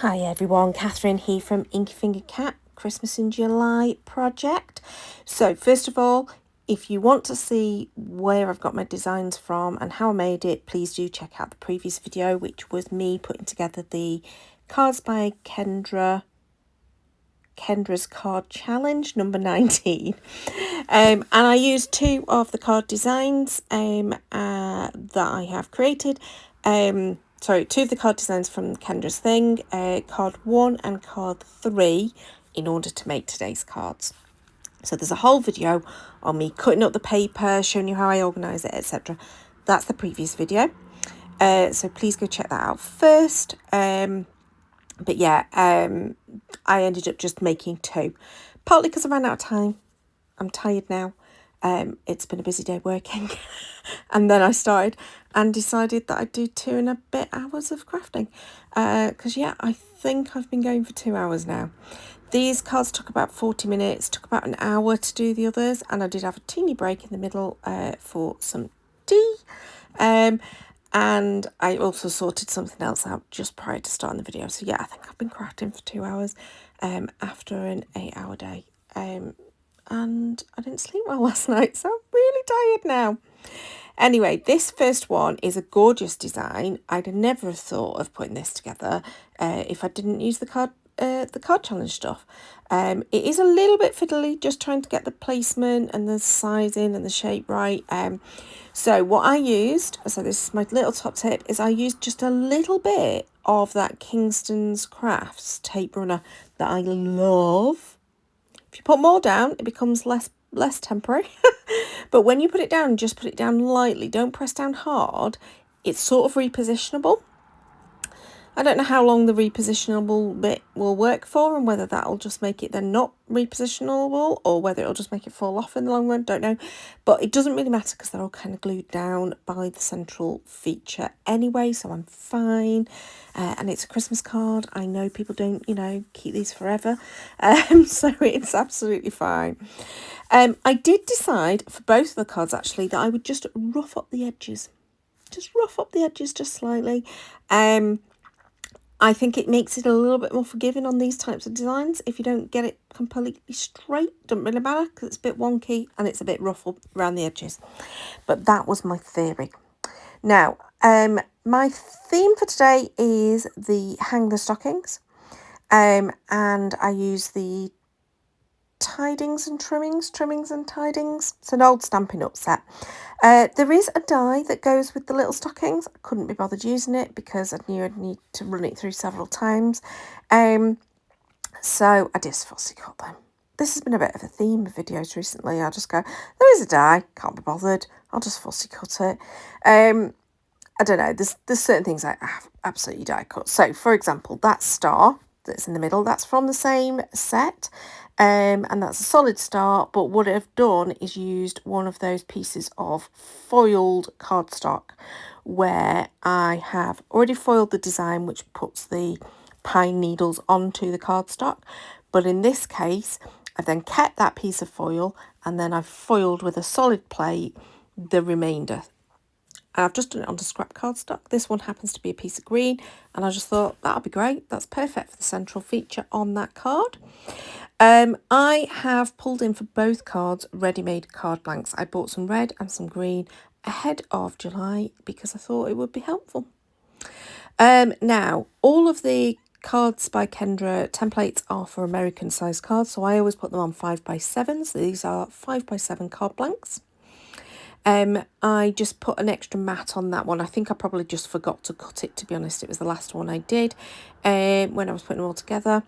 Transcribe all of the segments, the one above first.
Hi everyone, Catherine here from Inky Finger Cat Christmas in July project. So first of all, if you want to see where I've got my designs from and how I made it, please do check out the previous video, which was me putting together the cards by Kendra's card challenge number 19. And I used two of the card designs that I have created. Two of the card designs from Kendra's thing, card 1 and card 3, in order to make today's cards. So there's a whole video on me cutting up the paper, showing you how I organise it, etc. That's the previous video. So please go check that out first. But yeah, I ended up just making two, partly because I ran out of time. I'm tired now. It's been a busy day working. And then I started and decided that I'd do 2 and a bit hours of crafting. Because yeah, I think I've been going for 2 hours now. These cards took about 40 minutes, took about an hour to do the others. And I did have a teeny break in the middle for some tea. And I also sorted something else out just prior to starting the video. So yeah, I think I've been crafting for 2 hours after an 8-hour day. And I didn't sleep well last night, so I'm really tired now. Anyway, this first one is a gorgeous design. I'd never have thought of putting this together if I didn't use the card challenge stuff. It is a little bit fiddly, just trying to get the placement and the sizing and the shape right. So what I used, so this is my little top tip, is I used just a little bit of that Kingston's Crafts tape runner that I love. If you put more down, it becomes less temporary. But when you put it down, just put it down lightly. Don't press down hard. It's sort of repositionable. I don't know how long the repositionable bit will work for and whether that'll just make it then not repositionable or whether it'll just make it fall off in the long run, don't know. But it doesn't really matter because they're all kind of glued down by the central feature anyway, so I'm fine. And it's a Christmas card. I know people don't, keep these forever. So it's absolutely fine. I did decide for both of the cards actually that I would just rough up the edges. Just rough up the edges just slightly. I think it makes it a little bit more forgiving on these types of designs. If you don't get it completely straight, doesn't really matter because it's a bit wonky and it's a bit ruffled around the edges. But that was my theory. Now, my theme for today is the hang the stockings. And I use the Tidings and Trimmings and Tidings. It's an old Stampin' Up set. There is a die that goes with the little stockings. I couldn't be bothered using it because I knew I'd need to run it through several times. So I just fussy cut them. This has been a bit of a theme of videos recently. I just go, there is a die, can't be bothered. I'll just fussy cut it. I don't know, there's certain things I have absolutely die cut. So for example, that star that's in the middle, that's from the same set. And that's a solid star, but what I've done is used one of those pieces of foiled cardstock where I have already foiled the design, which puts the pine needles onto the cardstock. But in this case, I've then kept that piece of foil and then I've foiled with a solid plate the remainder. I've just done it onto scrap cardstock. This one happens to be a piece of green, and I just thought that'll be great. That's perfect for the central feature on that card. I have pulled in for both cards ready-made card blanks. I bought some red and some green ahead of July because I thought it would be helpful. Now, all of the cards by Kendra templates are for American size cards, so I always put them on 5x7s. So these are 5x7 card blanks. I just put an extra mat on that one. I think I probably just forgot to cut it, to be honest. It was the last one I did when I was putting them all together.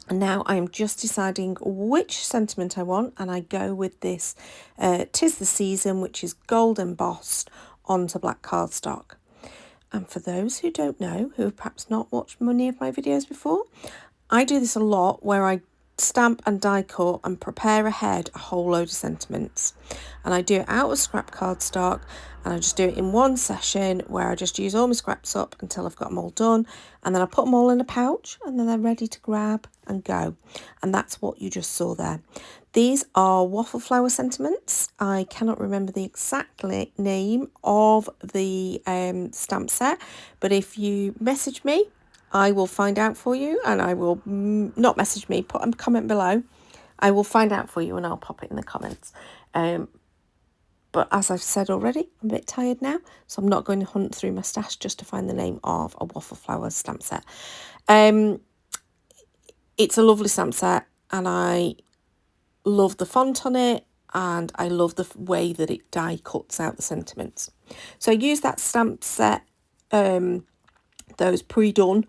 And now I'm just deciding which sentiment I want, and I go with this 'Tis the Season, which is gold embossed onto black cardstock. And for those who don't know, who have perhaps not watched many of my videos before, I do this a lot where I stamp and die cut and prepare ahead a whole load of sentiments, and I do it out of scrap cardstock, and I just do it in one session where I just use all my scraps up until I've got them all done, and then I put them all in a pouch and then they're ready to grab and go. And that's what you just saw there. These are waffle flower sentiments. I cannot remember the exact name of the stamp set, but if you message me I will find out for you, and I will not message me, put a comment below. I will find out for you and I'll pop it in the comments. But as I've said already, I'm a bit tired now, so I'm not going to hunt through my stash just to find the name of a Waffle Flowers stamp set. It's a lovely stamp set, and I love the font on it, and I love the way that it die cuts out the sentiments. So I use that stamp set, those pre-done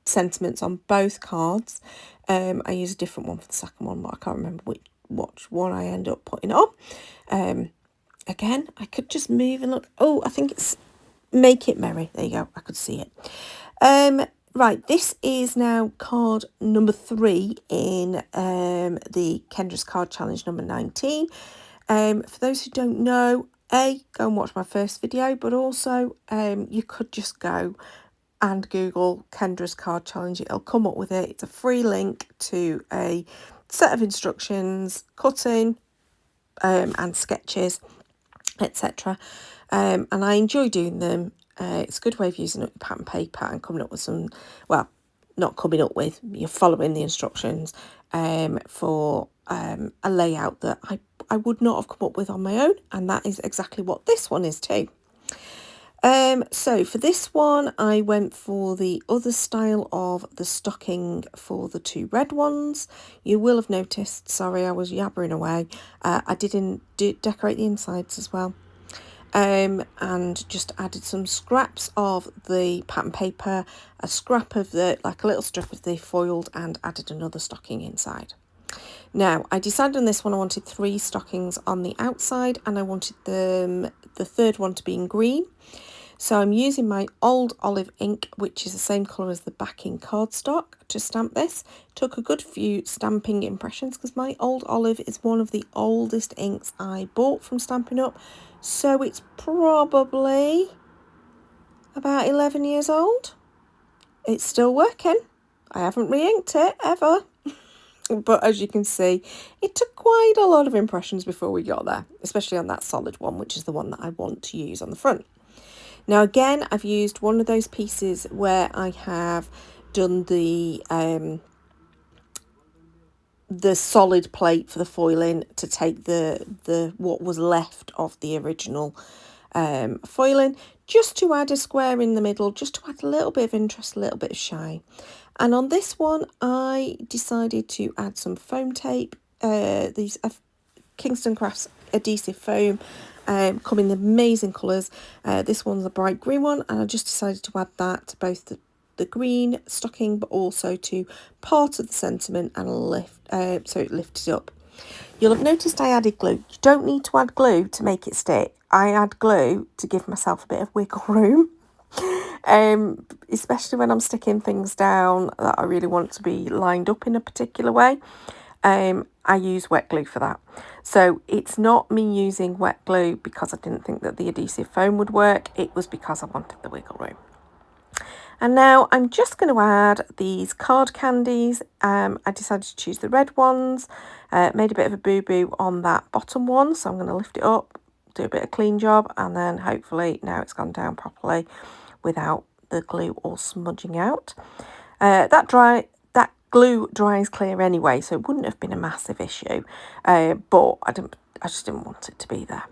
sentiments on both cards. I use a different one for the second one, but I can't remember which one I end up putting on. Again, I could just move and look. Oh, I think it's Make It Merry. There you go. I could see it. Right, this is now card number 3 in the Kendra's Card Challenge number 19. For those who don't know, go and watch my first video, but also you could just go and Google Kendra's Card Challenge. It'll come up with it. It's a free link to a set of instructions, cutting and sketches, etc. And I enjoy doing them. It's a good way of using up your pattern paper and coming up with some, well, not coming up with, you're following the instructions for a layout that I would not have come up with on my own, and that is exactly what this one is too. So for this one, I went for the other style of the stocking for the 2 red ones. You will have noticed, sorry, I was yabbering away. I didn't decorate the insides as well. And just added some scraps of the pattern paper, a scrap of the, like a little strip of the foiled, and added another stocking inside. Now, I decided on this one I wanted 3 stockings on the outside, and I wanted the third one to be in green. So I'm using my old olive ink, which is the same colour as the backing cardstock, to stamp this. Took a good few stamping impressions because my old olive is one of the oldest inks I bought from Stampin' Up. So it's probably about 11 years old. It's still working. I haven't re-inked it ever. But as you can see, it took quite a lot of impressions before we got there, especially on that solid one, which is the one that I want to use on the front. Now again, I've used one of those pieces where I have done the solid plate for the foiling to take the what was left of the original foiling, just to add a square in the middle, just to add a little bit of interest, a little bit of shine. And on this one, I decided to add some foam tape. These Kingston Crafts adhesive foam. Come in amazing colours. This one's a bright green one, and I just decided to add that to both the green stocking, but also to part of the sentiment and lift, so it lifted up. You'll have noticed I added glue. You don't need to add glue to make it stick. I add glue to give myself a bit of wiggle room, especially when I'm sticking things down that I really want to be lined up in a particular way. I use wet glue for that. So it's not me using wet glue because I didn't think that the adhesive foam would work. It was because I wanted the wiggle room. And now I'm just going to add these card candies. I decided to choose the red ones. Made a bit of a boo-boo on that bottom one, so I'm going to lift it up, do a bit of clean job, and then hopefully now it's gone down properly without the glue all smudging out. That glue dries clear anyway, so it wouldn't have been a massive issue, but I just didn't want it to be there.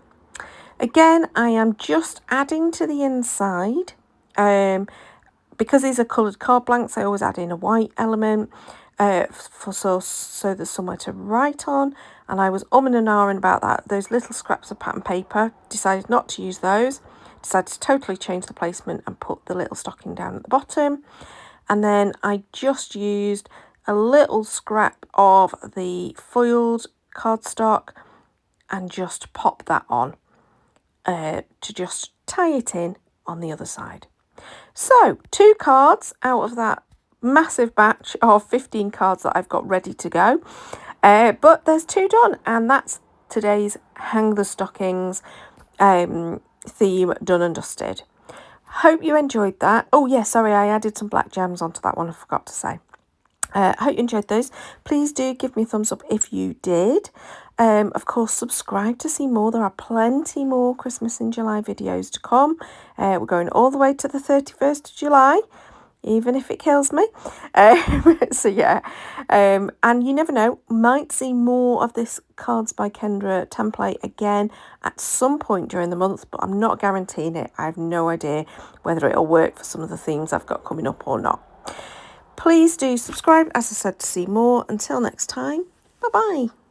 Again, I am just adding to the inside. Because these are coloured card blanks, I always add in a white element so there's somewhere to write on. And I was and ahhing about that. Those little scraps of pattern paper, decided not to use those. Decided to totally change the placement and put the little stocking down at the bottom. And then I just used a little scrap of the foiled cardstock and just pop that on to just tie it in on the other side. So 2 cards out of that massive batch of 15 cards that I've got ready to go. But there's 2 done, and that's today's Hang the Stockings theme done and dusted. Hope you enjoyed that. Oh yeah, sorry, I added some black gems onto that one, I forgot to say. Hope you enjoyed those. Please do give me a thumbs up if you did. Of course, subscribe to see more. There are plenty more Christmas in July videos to come. We're going all the way to the 31st of July. even if it kills me. So yeah, and you never know, might see more of this Cards by Kendra template again at some point during the month, but I'm not guaranteeing it. I have no idea whether it'll work for some of the themes I've got coming up or not. Please do subscribe, as I said, to see more. Until next time, bye bye.